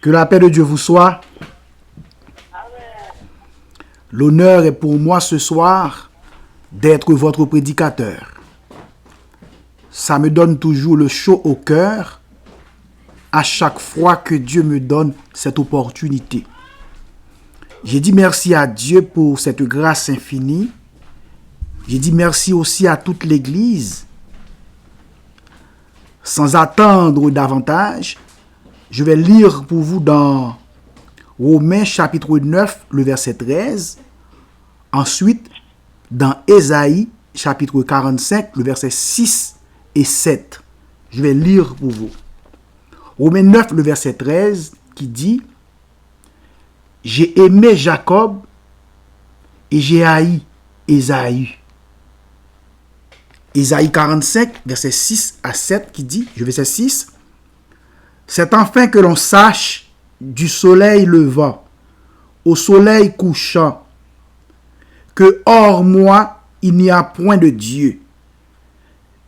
Que la paix de Dieu vous soit. L'honneur est pour moi ce soir d'être votre prédicateur. Ça me donne toujours le chaud au cœur à chaque fois que Dieu me donne cette opportunité. J'ai dit merci à Dieu pour cette grâce infinie. J'ai dit merci aussi à toute l'Église. Sans attendre davantage, je vais lire pour vous dans Romains chapitre 9, le verset 13. Ensuite, dans Ésaïe chapitre 45, le verset 6 et 7. Je vais lire pour vous. Romains 9, le verset 13, qui dit « J'ai aimé Jacob et j'ai haï Ésaü. » Ésaïe 45, verset 6 à 7, qui dit, verset 6, « C'est enfin que l'on sache du soleil levant au soleil couchant, que hors moi, il n'y a point de Dieu.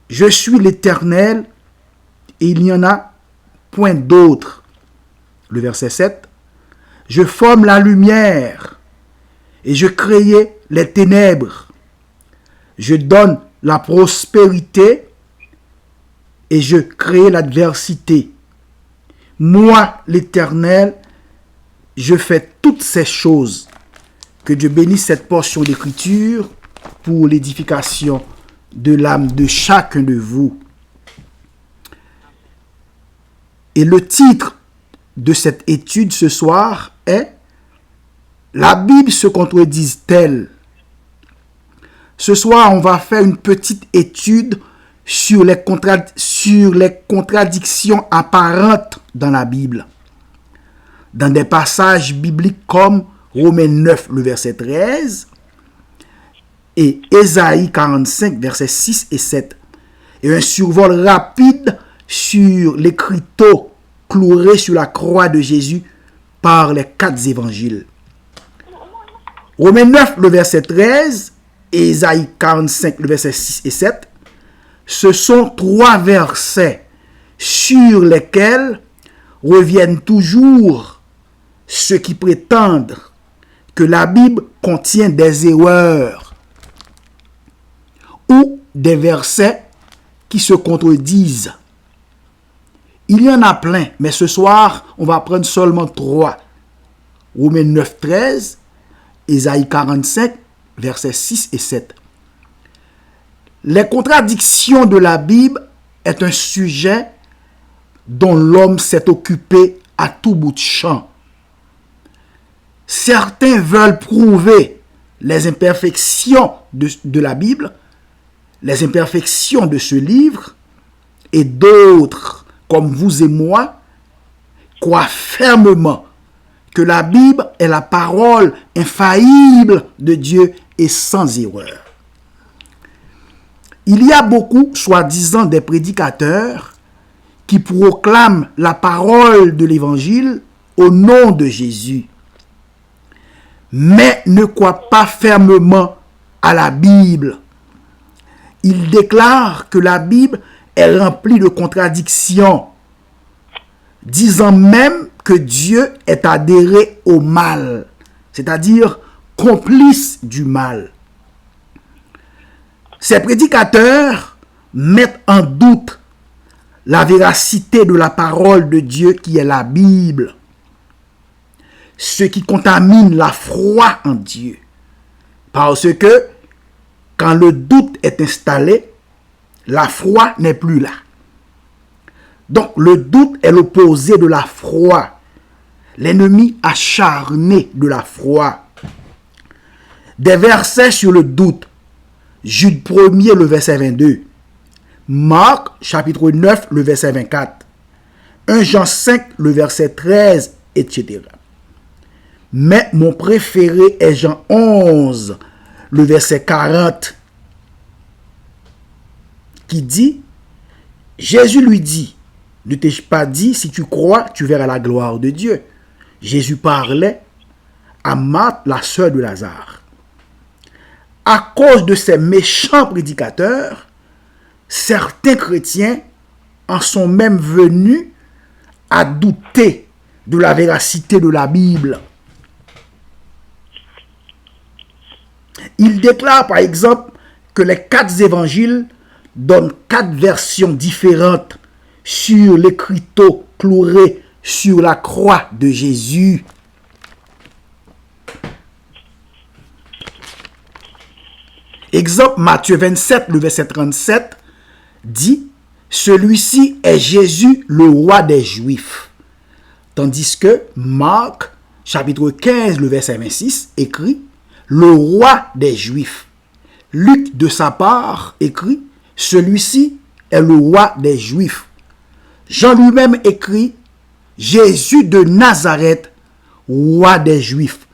Je suis l'Éternel, et il n'y en a point d'autre. » Le verset 7, « Je forme la lumière, et je crée les ténèbres. Je donne la prospérité, et je crée l'adversité. Moi, l'Éternel, je fais toutes ces choses. » Que Dieu bénisse cette portion d'écriture pour l'édification de l'âme de chacun de vous. Et le titre de cette étude ce soir est « La Bible se contredit-elle » Ce soir, on va faire une petite étude sur les contradictions apparentes dans la Bible. Dans des passages bibliques comme Romains 9, le verset 13, et Ésaïe 45, verset 6 et 7. Et un survol rapide sur l'écriteau cloué sur la croix de Jésus par les 4 évangiles. Romains 9, le verset 13, et Ésaïe 45, le verset 6 et 7, ce sont 3 versets sur lesquels reviennent toujours ceux qui prétendent que la Bible contient des erreurs ou des versets qui se contredisent. Il y en a plein, mais ce soir, on va prendre seulement 3. Romains 9, 13, Ésaïe 45, versets 6 et 7. Les contradictions de la Bible est un sujet dont l'homme s'est occupé à tout bout de champ. Certains veulent prouver les imperfections de la Bible, les imperfections de ce livre, et d'autres, comme vous et moi, croient fermement que la Bible est la parole infaillible de Dieu et sans erreur. Il y a beaucoup, soi-disant, des prédicateurs qui proclament la parole de l'Évangile au nom de Jésus, mais ne croient pas fermement à la Bible. Ils déclarent que la Bible est remplie de contradictions, disant même que Dieu est adhéré au mal, c'est-à-dire complice du mal. Ces prédicateurs mettent en doute la véracité de la parole de Dieu qui est la Bible, ce qui contamine la foi en Dieu. Parce que quand le doute est installé, la foi n'est plus là. Donc le doute est l'opposé de la foi, l'ennemi acharné de la foi. Des versets sur le doute. Jude 1er, le verset 22. Marc, chapitre 9, le verset 24. 1 Jean 5, le verset 13, etc. Mais mon préféré est Jean 11, le verset 40, qui dit, Jésus lui dit, ne t'ai-je pas dit, si tu crois, tu verras la gloire de Dieu. Jésus parlait à Marthe, la sœur de Lazare. À cause de ces méchants prédicateurs, certains chrétiens en sont même venus à douter de la véracité de la Bible. Il déclare par exemple que les 4 évangiles donnent 4 versions différentes sur l'écriteau cloué sur la croix de Jésus. Exemple, Matthieu 27, le verset 37, dit « Celui-ci est Jésus, le roi des Juifs ». Tandis que Marc, chapitre 15, le verset 26, écrit « Le roi des Juifs ». Luc, de sa part, écrit « Celui-ci est le roi des Juifs ». Jean lui-même écrit « Jésus de Nazareth, roi des Juifs ».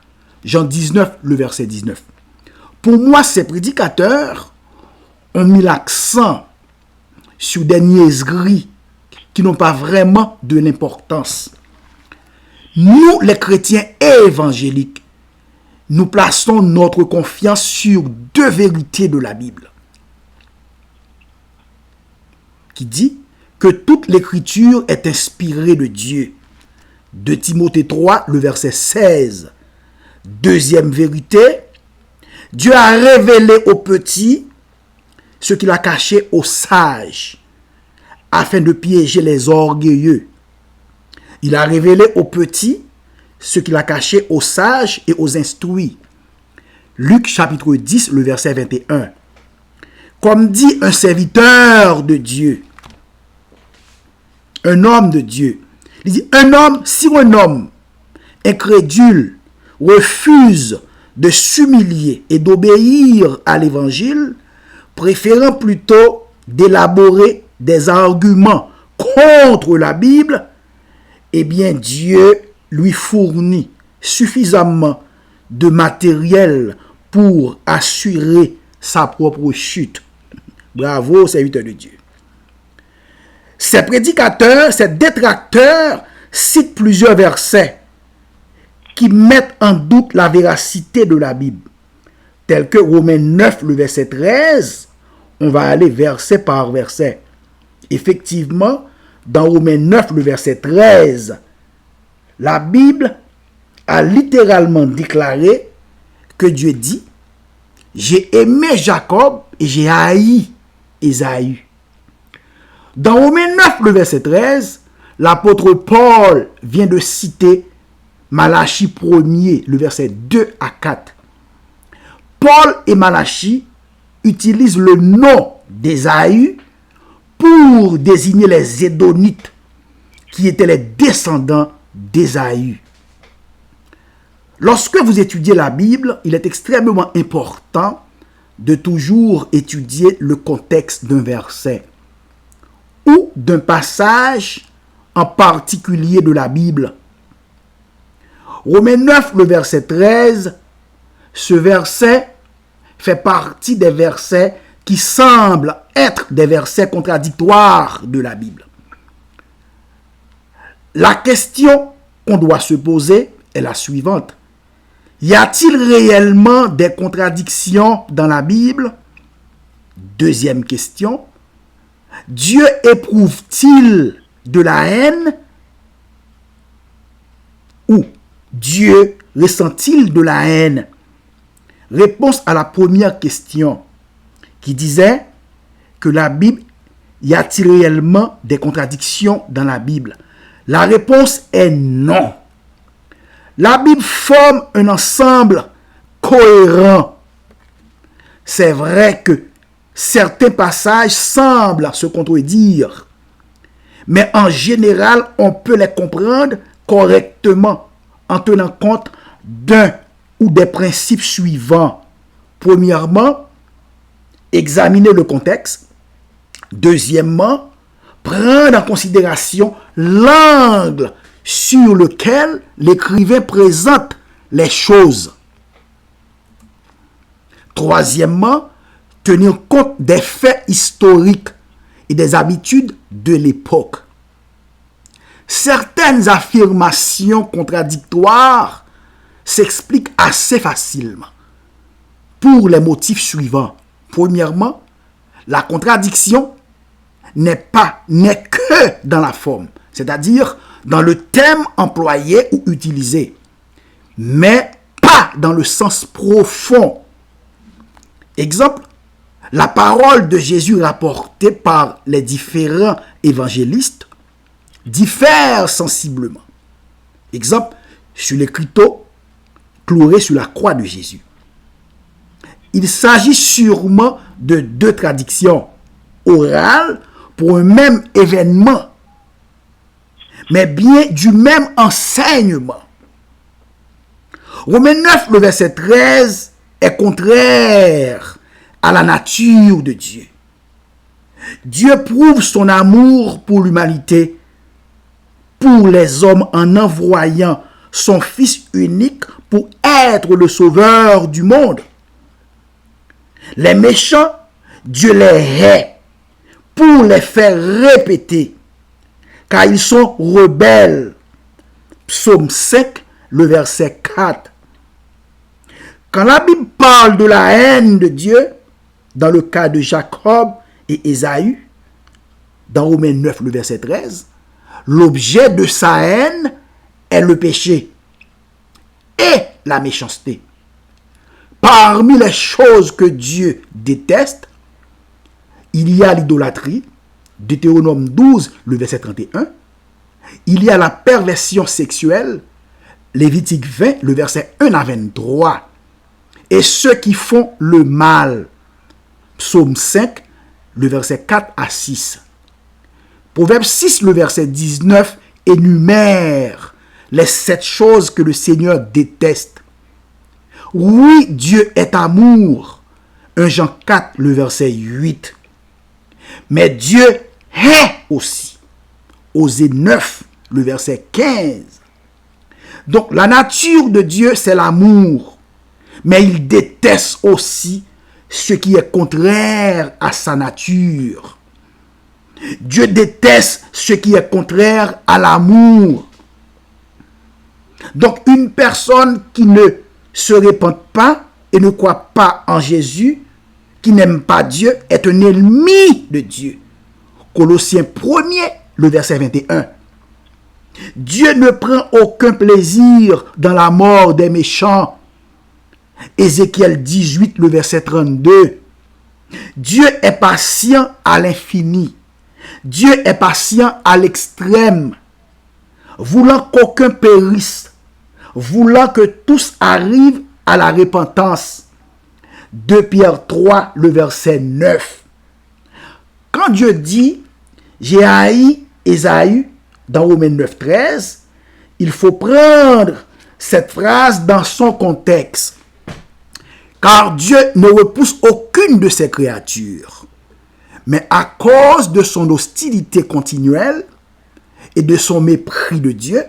Jean 19, le verset 19. Pour moi, ces prédicateurs ont mis l'accent sur des niaiseries qui n'ont pas vraiment de l'importance. Nous, les chrétiens évangéliques, nous plaçons notre confiance sur 2 vérités de la Bible, qui dit que toute l'écriture est inspirée de Dieu. De Timothée 3, le verset 16. Deuxième vérité, Dieu a révélé aux petits ce qu'il a caché aux sages, afin de piéger les orgueilleux. Il a révélé aux petits ce qu'il a caché aux sages et aux instruits. Luc chapitre 10, le verset 21. Comme dit un serviteur de Dieu, un homme de Dieu, il dit, si un homme incrédule refuse de s'humilier et d'obéir à l'évangile, préférant plutôt d'élaborer des arguments contre la Bible, eh bien Dieu lui fournit suffisamment de matériel pour assurer sa propre chute. Bravo, serviteur de Dieu. Ces prédicateurs, ces détracteurs citent plusieurs versets qui mettent en doute la véracité de la Bible, tels que Romains 9, le verset 13. On va aller verset par verset. Effectivement, dans Romains 9, le verset 13, la Bible a littéralement déclaré que Dieu dit « J'ai aimé Jacob et j'ai haï Ésaü ». Dans Romains 9, le verset 13, l'apôtre Paul vient de citer Malachie 1er, le verset 2 à 4. Paul et Malachie utilisent le nom d'Ésaü pour désigner les Édonites qui étaient les descendants d'Ésaü. Lorsque vous étudiez la Bible, il est extrêmement important de toujours étudier le contexte d'un verset ou d'un passage en particulier de la Bible. Romains 9, le verset 13, ce verset fait partie des versets qui semblent être des versets contradictoires de la Bible. La question qu'on doit se poser est la suivante. Y a-t-il réellement des contradictions dans la Bible? Deuxième question. Dieu éprouve-t-il de la haine? Ou Dieu ressent-il de la haine? Réponse à la première question qui disait que la Bible, y a-t-il réellement des contradictions dans la Bible? La réponse est non. La Bible forme un ensemble cohérent. C'est vrai que certains passages semblent se contredire, mais en général, on peut les comprendre correctement en tenant compte d'un ou des principes suivants. Premièrement, examiner le contexte. Deuxièmement, prendre en considération l'angle sur lequel l'écrivain présente les choses. Troisièmement, tenir compte des faits historiques et des habitudes de l'époque. Certaines affirmations contradictoires s'expliquent assez facilement pour les motifs suivants. Premièrement, la contradiction n'est que dans la forme. c'est-à-dire dans le thème employé ou utilisé, mais pas dans le sens profond. Exemple, la parole de Jésus rapportée par les différents évangélistes diffère sensiblement. Exemple, sur les criteaux cloués sur la croix de Jésus. Il s'agit sûrement de deux traductions orales pour un même événement, mais bien du même enseignement. Romains 9, le verset 13, est contraire à la nature de Dieu. Dieu prouve son amour pour l'humanité, pour les hommes, en envoyant son Fils unique pour être le sauveur du monde. Les méchants, Dieu les hait pour les faire répéter, car ils sont rebelles. Psaume 5, le verset 4. Quand la Bible parle de la haine de Dieu, dans le cas de Jacob et Ésaü, dans Romains 9, le verset 13, l'objet de sa haine est le péché et la méchanceté. Parmi les choses que Dieu déteste, il y a l'idolâtrie, Deutéronome 12, le verset 31. Il y a la perversion sexuelle, Lévitique 20, le verset 1 à 23. Et ceux qui font le mal, Psaume 5, le verset 4 à 6. Proverbe 6, le verset 19, énumère les 7 choses que le Seigneur déteste. Oui, Dieu est amour. 1 Jean 4, le verset 8. Mais Dieu hait aussi. Osée 9, le verset 15. Donc, la nature de Dieu, c'est l'amour. Mais il déteste aussi ce qui est contraire à sa nature. Dieu déteste ce qui est contraire à l'amour. Donc, une personne qui ne se répand pas et ne croit pas en Jésus, qui n'aime pas Dieu, est un ennemi de Dieu. Colossiens 1er, le verset 21. Dieu ne prend aucun plaisir dans la mort des méchants. Ézéchiel 18, le verset 32. Dieu est patient à l'infini. Dieu est patient à l'extrême, voulant qu'aucun périsse, voulant que tous arrivent à la repentance. 2 Pierre 3, le verset 9. Quand Dieu dit « J'ai haï Ésaü » dans Romains 9, 13, il faut prendre cette phrase dans son contexte. Car Dieu ne repousse aucune de ses créatures. Mais à cause de son hostilité continuelle et de son mépris de Dieu,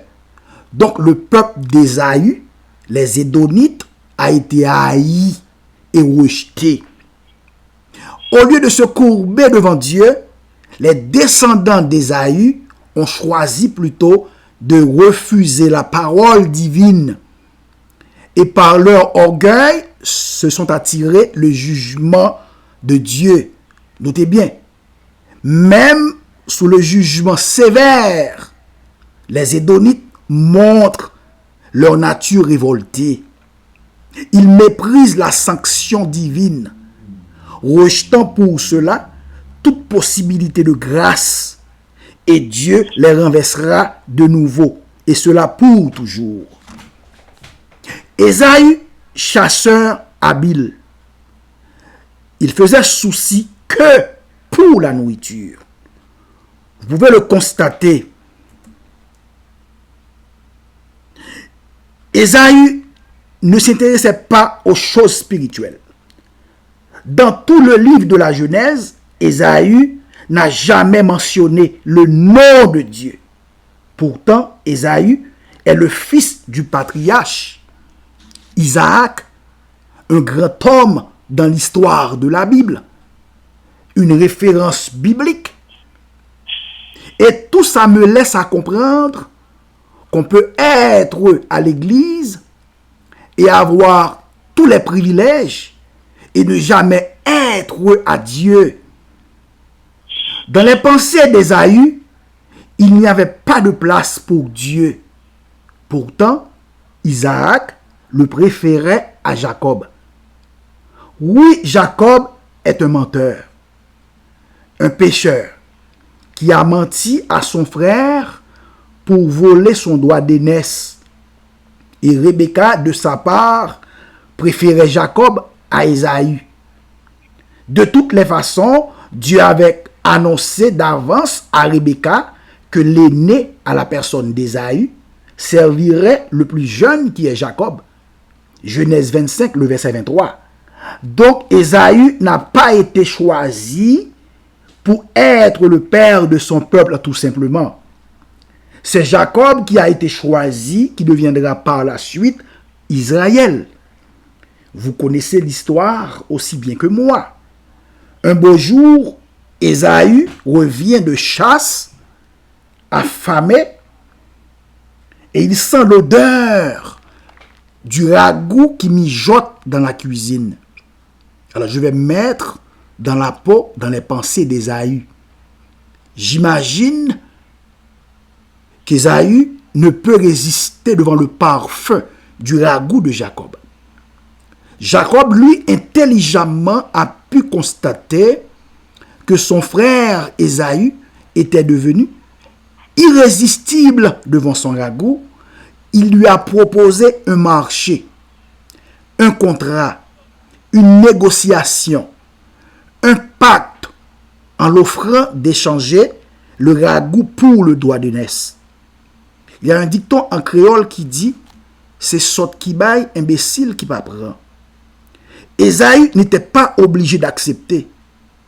donc le peuple d'Ésaü, les Édonites, a été haï et rejeté. Au lieu de se courber devant Dieu, les descendants d'Ésaü ont choisi plutôt de refuser la parole divine. Et par leur orgueil, se sont attirés le jugement de Dieu. Notez bien, même sous le jugement sévère, les Édonites montrent leur nature révoltée. Ils méprisent la sanction divine, rejetant pour cela toute possibilité de grâce. Et Dieu les renversera de nouveau, et cela pour toujours. Ésaü, chasseur habile, il faisait souci que pour la nourriture. Vous pouvez le constater. Ésaü ne s'intéressait pas aux choses spirituelles. Dans tout le livre de la Genèse, Ésaü n'a jamais mentionné le nom de Dieu. Pourtant, Ésaü est le fils du patriarche Isaac, un grand homme dans l'histoire de la Bible, une référence biblique. Et tout ça me laisse à comprendre qu'on peut être à l'église et avoir tous les privilèges et ne jamais être à Dieu. Dans les pensées d'Ésaü, il n'y avait pas de place pour Dieu. Pourtant, Isaac le préférait à Jacob. Oui, Jacob est un menteur, un pécheur, qui a menti à son frère pour voler son droit d'aînesse. Et Rebecca, de sa part, préférait Jacob à Ésaü. De toutes les façons, Dieu avait annoncé d'avance à Rebecca que l'aîné à la personne d'Ésaü servirait le plus jeune qui est Jacob. Genèse 25, le verset 23. Donc Ésaü n'a pas été choisi pour être le père de son peuple tout simplement. C'est Jacob qui a été choisi, qui deviendra par la suite Israël. Vous connaissez l'histoire aussi bien que moi. Un beau jour, Ésaü revient de chasse, affamé, et il sent l'odeur du ragoût qui mijote dans la cuisine. Alors je vais mettre dans la peau, dans les pensées d'Ésaü. J'imagine qu'Ésaü ne peut résister devant le parfum du ragoût de Jacob. Jacob, lui, intelligemment a pu constater que son frère Ésaü était devenu irrésistible devant son ragoût. Il lui a proposé un marché, un contrat, une négociation, un pacte en l'offrant d'échanger le ragoût pour le droit d'aînesse. Il y a un dicton en créole qui dit « c'est sot qui baille, imbécile qui pas prend ». Ésaü n'était pas obligé d'accepter.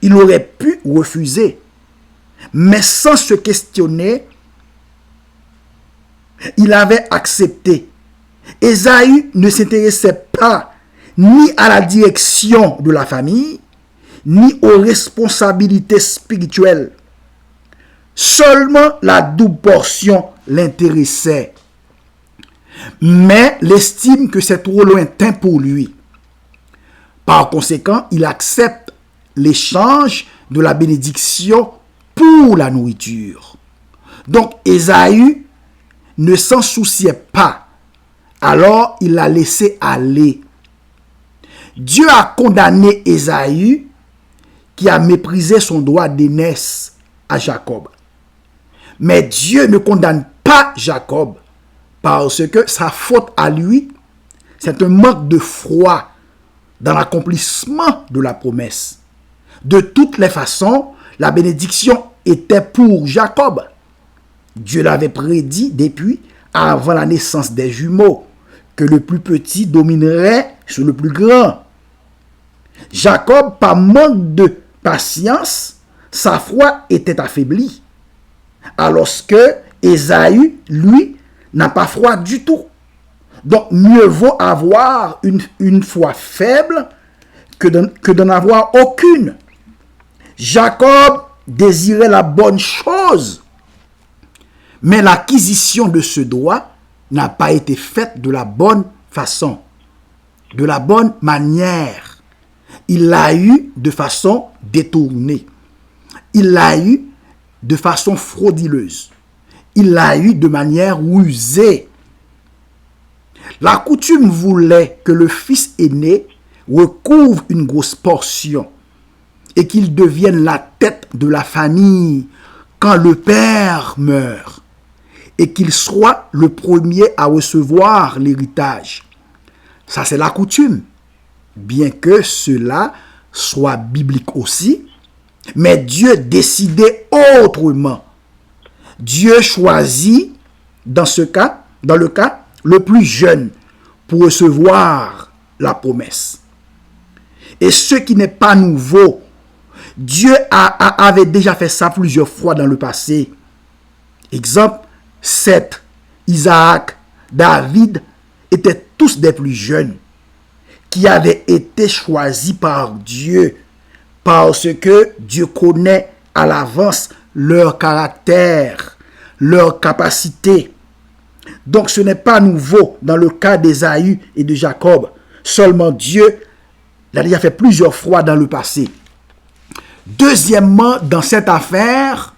Il aurait pu refuser. Mais sans se questionner, il avait accepté. Ésaü ne s'intéressait pas ni à la direction de la famille, ni aux responsabilités spirituelles. Seulement la double portion l'intéressait. Mais l'estime que c'est trop lointain pour lui. Par conséquent, il accepte l'échange de la bénédiction pour la nourriture. Donc, Ésaü ne s'en souciait pas. Alors, il l'a laissé aller. Dieu a condamné Ésaü qui a méprisé son droit d'aînesse à Jacob. Mais Dieu ne condamne pas Jacob parce que sa faute à lui, c'est un manque de foi dans l'accomplissement de la promesse. De toutes les façons, la bénédiction était pour Jacob. Dieu l'avait prédit depuis avant la naissance des jumeaux, que le plus petit dominerait sur le plus grand. Jacob, par manque de patience, sa foi était affaiblie. Alors que Ésaü, lui, n'a pas foi du tout. Donc, mieux vaut avoir une foi faible que d'en avoir aucune. Jacob désirait la bonne chose, mais l'acquisition de ce droit n'a pas été faite de la bonne façon, de la bonne manière. Il l'a eu de façon détournée. Il l'a eu de façon frauduleuse. Il l'a eu de manière rusée. La coutume voulait que le fils aîné recouvre une grosse portion et qu'il devienne la tête de la famille quand le père meurt et qu'il soit le premier à recevoir l'héritage. Ça, c'est la coutume. Bien que cela soit biblique aussi, mais Dieu décidait autrement. Dieu choisit, dans le cas, le plus jeune pour recevoir la promesse. Et ce qui n'est pas nouveau, Dieu avait déjà fait ça plusieurs fois dans le passé. Exemple, Seth, Isaac, David étaient tous des plus jeunes qui avaient été choisis par Dieu parce que Dieu connaît à l'avance leur caractère, leur capacité. Donc ce n'est pas nouveau dans le cas d'Ésaü et de Jacob. Seulement Dieu l'a déjà fait plusieurs fois dans le passé. Deuxièmement, dans cette affaire,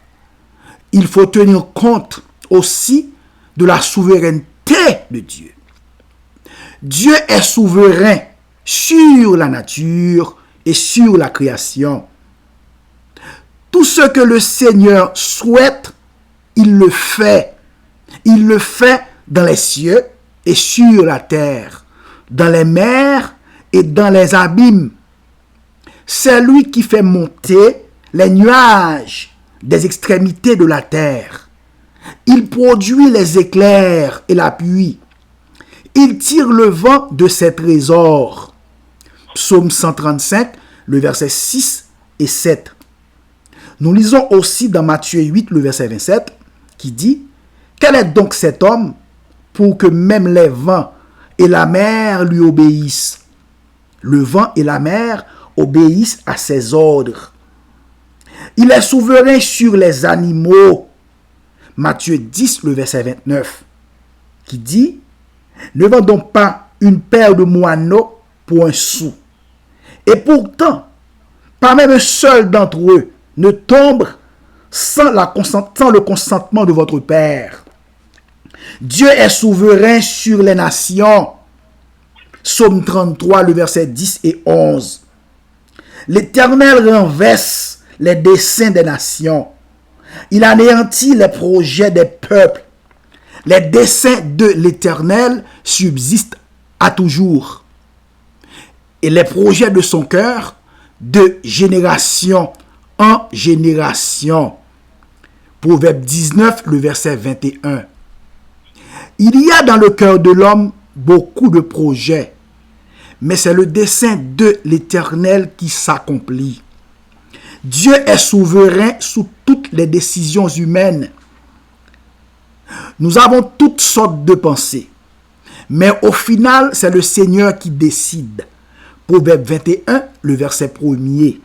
il faut tenir compte aussi de la souveraineté de Dieu. Dieu est souverain sur la nature et sur la création. Tout ce que le Seigneur souhaite, il le fait. Il le fait dans les cieux et sur la terre, dans les mers et dans les abîmes. C'est lui qui fait monter les nuages des extrémités de la terre. Il produit les éclairs et la pluie. Il tire le vent de ses trésors. Psaume 135, le verset 6 et 7. Nous lisons aussi dans Matthieu 8, le verset 27, qui dit « Quel est donc cet homme pour que même les vents et la mer lui obéissent? Le vent et la mer obéissent à ses ordres. Il est souverain sur les animaux. » Matthieu 10, le verset 29, qui dit « Ne vendons pas une paire de moineaux pour un sou. Et pourtant, pas même un seul d'entre eux ne tombe sans le consentement de votre Père. Dieu est souverain sur les nations. » Psaume 33, le verset 10 et 11. L'Éternel renverse les desseins des nations. Il anéantit les projets des peuples. Les desseins de l'Éternel subsistent à toujours. Et les projets de son cœur, de génération en génération. Proverbe 19, le verset 21. Il y a dans le cœur de l'homme beaucoup de projets, mais c'est le dessein de l'Éternel qui s'accomplit. Dieu est souverain sous toutes les décisions humaines. Nous avons toutes sortes de pensées, mais au final, c'est le Seigneur qui décide. Proverbe 21, le verset 1er,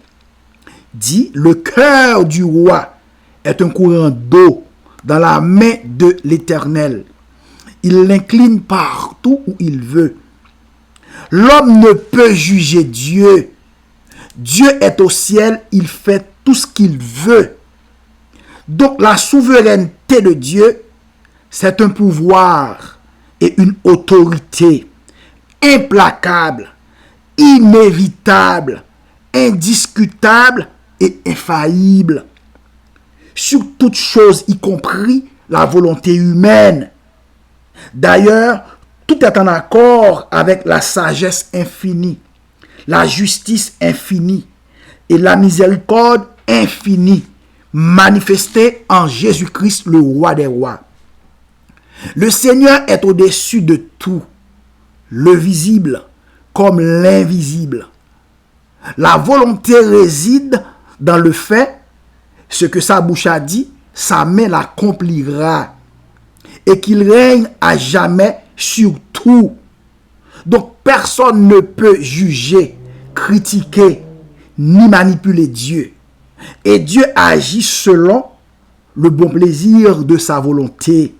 dit « Le cœur du roi est un courant d'eau dans la main de l'Éternel. Il l'incline partout où il veut. » L'homme ne peut juger Dieu. Dieu est au ciel, il fait tout ce qu'il veut. Donc la souveraineté de Dieu, c'est un pouvoir et une autorité implacable, inévitable, indiscutable et infaillible sur toute chose, y compris la volonté humaine. D'ailleurs, tout est en accord avec la sagesse infinie, la justice infinie et la miséricorde infinie manifestée en Jésus-Christ, le roi des rois. Le Seigneur est au-dessus de tout, le visible comme l'invisible. La volonté réside dans le fait, ce que sa bouche a dit, sa main l'accomplira, et qu'il règne à jamais sur tout. Donc personne ne peut juger, critiquer, ni manipuler Dieu. Et Dieu agit selon le bon plaisir de sa volonté.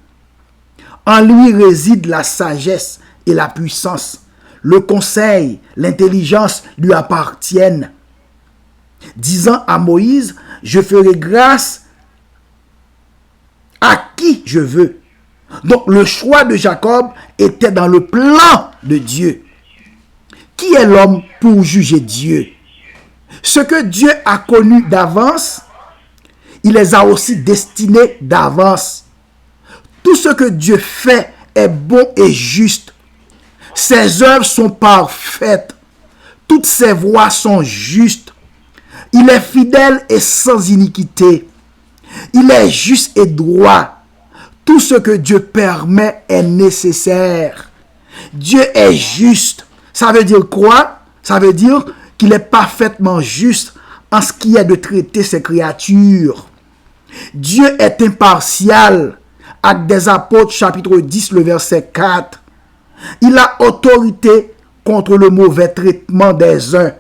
En lui réside la sagesse et la puissance. Le conseil, l'intelligence lui appartiennent. Disant à Moïse, je ferai grâce à qui je veux. Donc le choix de Jacob était dans le plan de Dieu. Qui est l'homme pour juger Dieu? Ce que Dieu a connu d'avance, il les a aussi destinés d'avance. Tout ce que Dieu fait est bon et juste. Ses œuvres sont parfaites. Toutes ses voies sont justes. Il est fidèle et sans iniquité. Il est juste et droit. Tout ce que Dieu permet est nécessaire. Dieu est juste. Ça veut dire quoi? Ça veut dire qu'il est parfaitement juste en ce qui est de traiter ses créatures. Dieu est impartial. Actes des Apôtres, chapitre 10, le verset 4. Il a autorité contre le mauvais traitement des uns.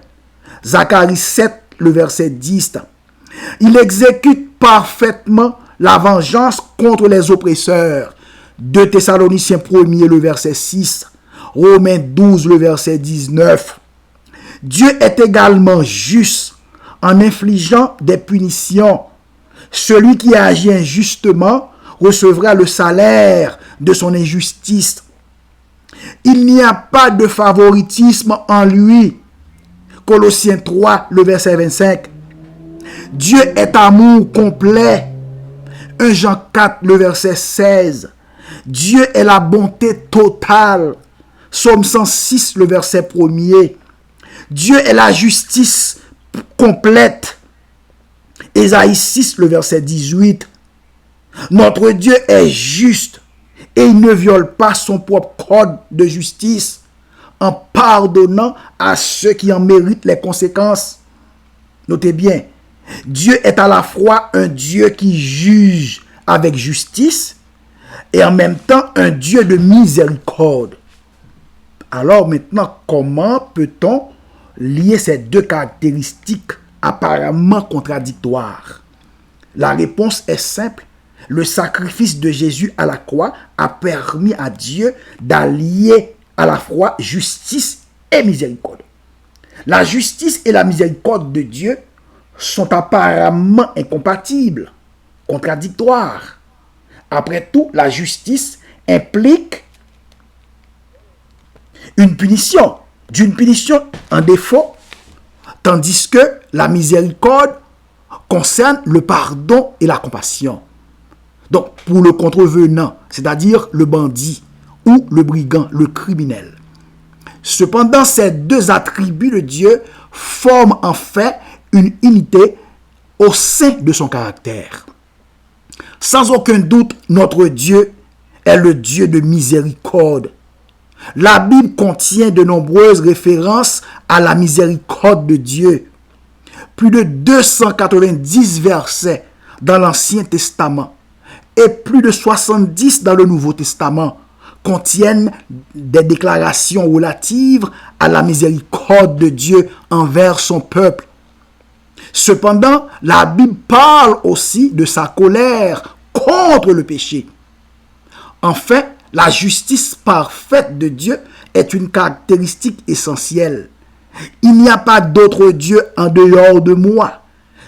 Zacharie 7, le verset 10. Il exécute parfaitement la vengeance contre les oppresseurs. 2 Thessaloniciens 1er, le verset 6. Romains 12, le verset 19. Dieu est également juste en infligeant des punitions Celui qui agit injustement recevra le salaire de son injustice. Il n'y a pas de favoritisme en lui. Colossiens 3, le verset 25. Dieu est amour complet. 1 Jean 4, le verset 16. Dieu est la bonté totale. Psaume 106, le verset 1er. Dieu est la justice complète. Ésaïe 6, le verset 18. Notre Dieu est juste et il ne viole pas son propre code de justice en pardonnant à ceux qui en méritent les conséquences. Notez bien, Dieu est à la fois un Dieu qui juge avec justice et en même temps un Dieu de miséricorde. Alors maintenant, comment peut-on lier ces deux caractéristiques apparemment contradictoires? La réponse est simple. Le sacrifice de Jésus à la croix a permis à Dieu d'allier à la fois justice et miséricorde. La justice et la miséricorde de Dieu sont apparemment incompatibles, contradictoires. Après tout, la justice implique une punition, d'une punition en défaut, tandis que la miséricorde concerne le pardon et la compassion. Donc, pour le contrevenant, c'est-à-dire le bandit ou le brigand, le criminel. Cependant, ces deux attributs de Dieu forment en fait une unité au sein de son caractère. Sans aucun doute, notre Dieu est le Dieu de miséricorde. La Bible contient de nombreuses références à la miséricorde de Dieu. Plus de 290 versets dans l'Ancien Testament et plus de 70 dans le Nouveau Testament contiennent des déclarations relatives à la miséricorde de Dieu envers son peuple. Cependant, la Bible parle aussi de sa colère contre le péché. Enfin, la justice parfaite de Dieu est une caractéristique essentielle. Il n'y a pas d'autre Dieu en dehors de moi.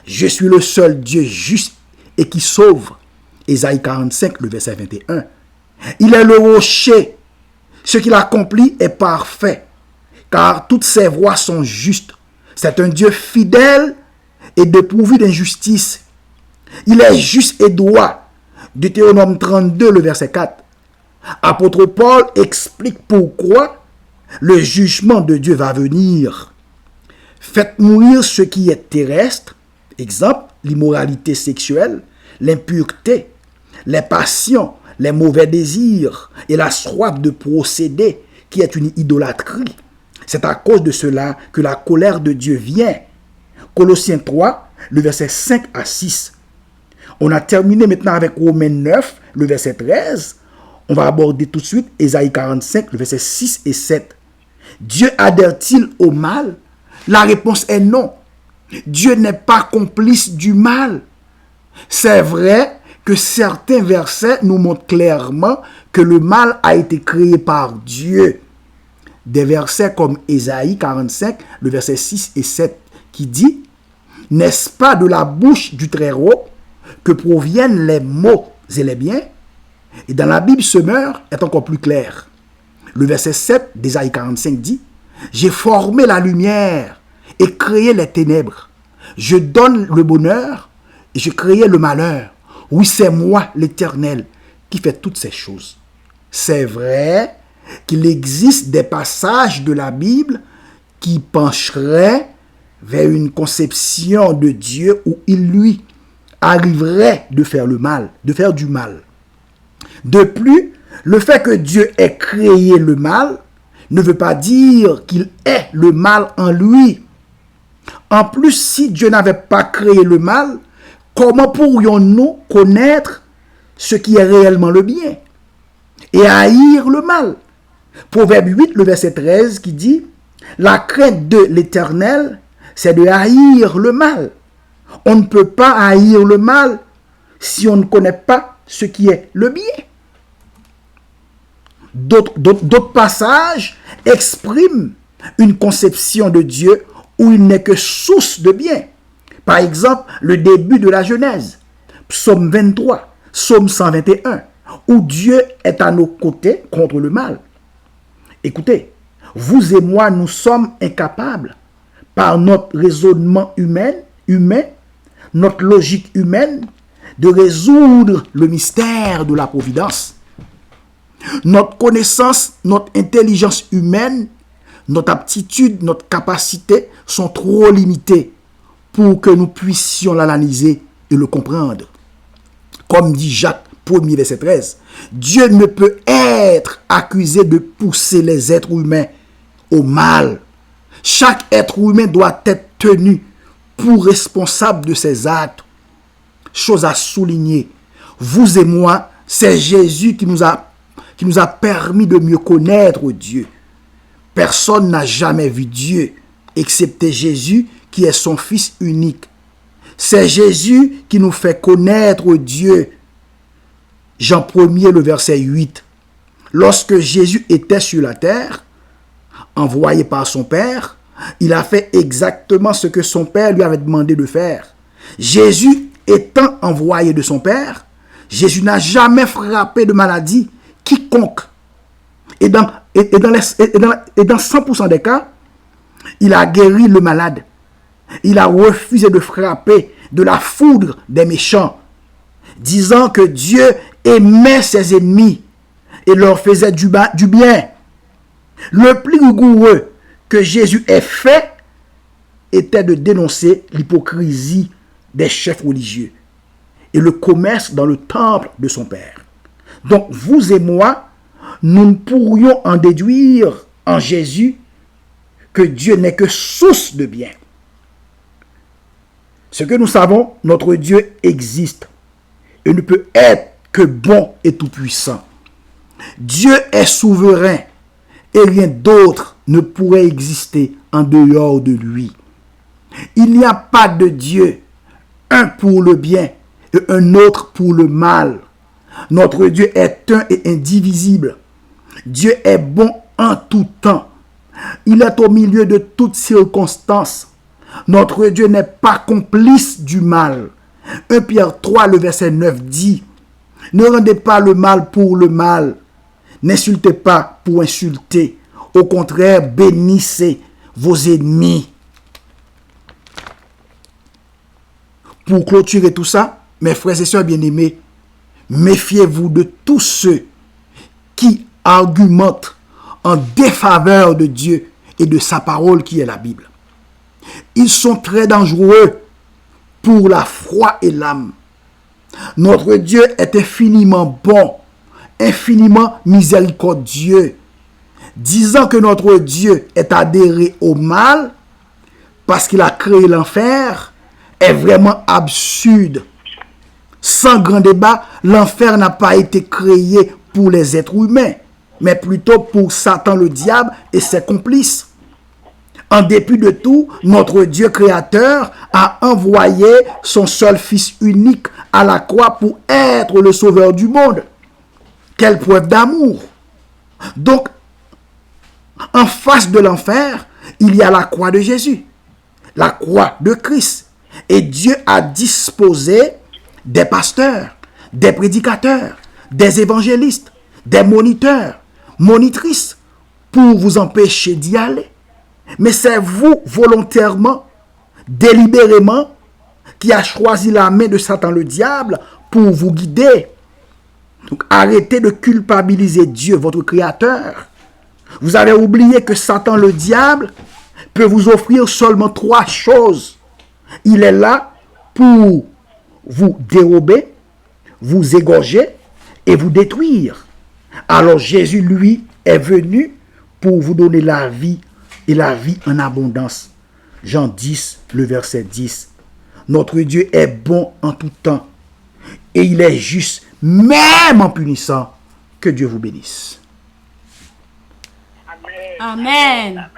Je suis le seul Dieu juste et qui sauve. Ésaïe 45, le verset 21. Il est le rocher. Ce qu'il accomplit est parfait, car toutes ses voies sont justes. C'est un Dieu fidèle et dépourvu d'injustice. Il est juste et droit. Deutéronome 32, le verset 4. Apôtre Paul explique pourquoi le jugement de Dieu va venir. Faites mourir ce qui est terrestre, exemple, l'immoralité sexuelle, l'impureté, les passions, les mauvais désirs et la soif de procéder, qui est une idolâtrie. C'est à cause de cela que la colère de Dieu vient. Colossiens 3, le verset 5 à 6. On a terminé maintenant avec Romains 9, le verset 13. On va aborder tout de suite Ésaïe 45, le verset 6 et 7. Dieu adhère-t-il au mal? La réponse est non. Dieu n'est pas complice du mal. C'est vrai que certains versets nous montrent clairement que le mal a été créé par Dieu. Des versets comme Ésaïe 45, le verset 6 et 7, qui dit « N'est-ce pas de la bouche du Très-Haut que proviennent les maux et les biens ?» Et dans la Bible, ce meurtre est encore plus clair. Le verset 7 d'Ésaïe 45 dit « J'ai formé la lumière et créé les ténèbres. Je donne le bonheur et je créé le malheur. Oui, c'est moi, l'Éternel, qui fait toutes ces choses. » C'est vrai qu'il existe des passages de la Bible qui pencheraient vers une conception de Dieu où il lui arriverait de faire le mal, de faire du mal. De plus, le fait que Dieu ait créé le mal ne veut pas dire qu'il est le mal en lui. En plus, si Dieu n'avait pas créé le mal, comment pourrions-nous connaître ce qui est réellement le bien et haïr le mal? Proverbe 8, le verset 13 qui dit « La crainte de l'Éternel, c'est de haïr le mal. » On ne peut pas haïr le mal si on ne connaît pas ce qui est le bien. D'autres passages expriment une conception de Dieu où il n'est que source de bien. Par exemple, le début de la Genèse. Psaume 23, Psaume 121, où Dieu est à nos côtés contre le mal. Écoutez, vous et moi, nous sommes incapables, par notre raisonnement humain, notre logique humaine, de résoudre le mystère de la providence. Notre connaissance, notre intelligence humaine, notre aptitude, notre capacité sont trop limitées pour que nous puissions l'analyser et le comprendre. Comme dit Jacques 1er, verset 13, Dieu ne peut être accusé de pousser les êtres humains au mal. Chaque être humain doit être tenu pour responsable de ses actes. Chose à souligner, vous et moi, c'est Jésus qui nous a permis de mieux connaître Dieu. Personne n'a jamais vu Dieu, excepté Jésus qui est son Fils unique. C'est Jésus qui nous fait connaître Dieu. Jean 1er, le verset 8. Lorsque Jésus était sur la terre, envoyé par son Père, il a fait exactement ce que son Père lui avait demandé de faire. Jésus étant envoyé de son Père, Jésus n'a jamais frappé de maladie quiconque. Et dans 100% des cas, il a guéri le malade. Il a refusé de frapper de la foudre des méchants, disant que Dieu aimait ses ennemis et leur faisait du bien. Le plus rigoureux que Jésus ait fait était de dénoncer l'hypocrisie des chefs religieux et le commerce dans le temple de son Père. Donc, vous et moi, nous ne pourrions en déduire en Jésus que Dieu n'est que source de bien. Ce que nous savons, notre Dieu existe et ne peut être que bon et tout-puissant. Dieu est souverain et rien d'autre ne pourrait exister en dehors de lui. Il n'y a pas de Dieu, un pour le bien et un autre pour le mal. Notre Dieu est un et indivisible. Dieu est bon en tout temps. Il est au milieu de toutes circonstances. Notre Dieu n'est pas complice du mal. 1 Pierre 3, le verset 9 dit, « Ne rendez pas le mal pour le mal. N'insultez pas pour insulter. Au contraire, bénissez vos ennemis. » Pour clôturer tout ça, mes frères et sœurs bien-aimés, méfiez-vous de tous ceux qui argumentent en défaveur de Dieu et de sa parole qui est la Bible. Ils sont très dangereux pour la foi et l'âme. Notre Dieu est infiniment bon, infiniment miséricordieux. Disant que notre Dieu est adhéré au mal parce qu'il a créé l'enfer est vraiment absurde. Sans grand débat, l'enfer n'a pas été créé pour les êtres humains, mais plutôt pour Satan le diable et ses complices. En dépit de tout, notre Dieu créateur a envoyé son seul Fils unique à la croix pour être le sauveur du monde. Quelle preuve d'amour! Donc, en face de l'enfer, il y a la croix de Jésus, la croix de Christ. Et Dieu a disposé des pasteurs, des prédicateurs, des évangélistes, des moniteurs, monitrices, pour vous empêcher d'y aller. Mais c'est vous, volontairement, délibérément, qui a choisi la main de Satan le diable pour vous guider. Donc arrêtez de culpabiliser Dieu, votre créateur. Vous avez oublié que Satan le diable peut vous offrir seulement 3 choses. Il est là pour vous dérober, vous égorger et vous détruire. Alors Jésus, lui, est venu pour vous donner la vie et la vie en abondance. Jean 10, le verset 10. Notre Dieu est bon en tout temps et il est juste même en punissant. Que Dieu vous bénisse. Amen.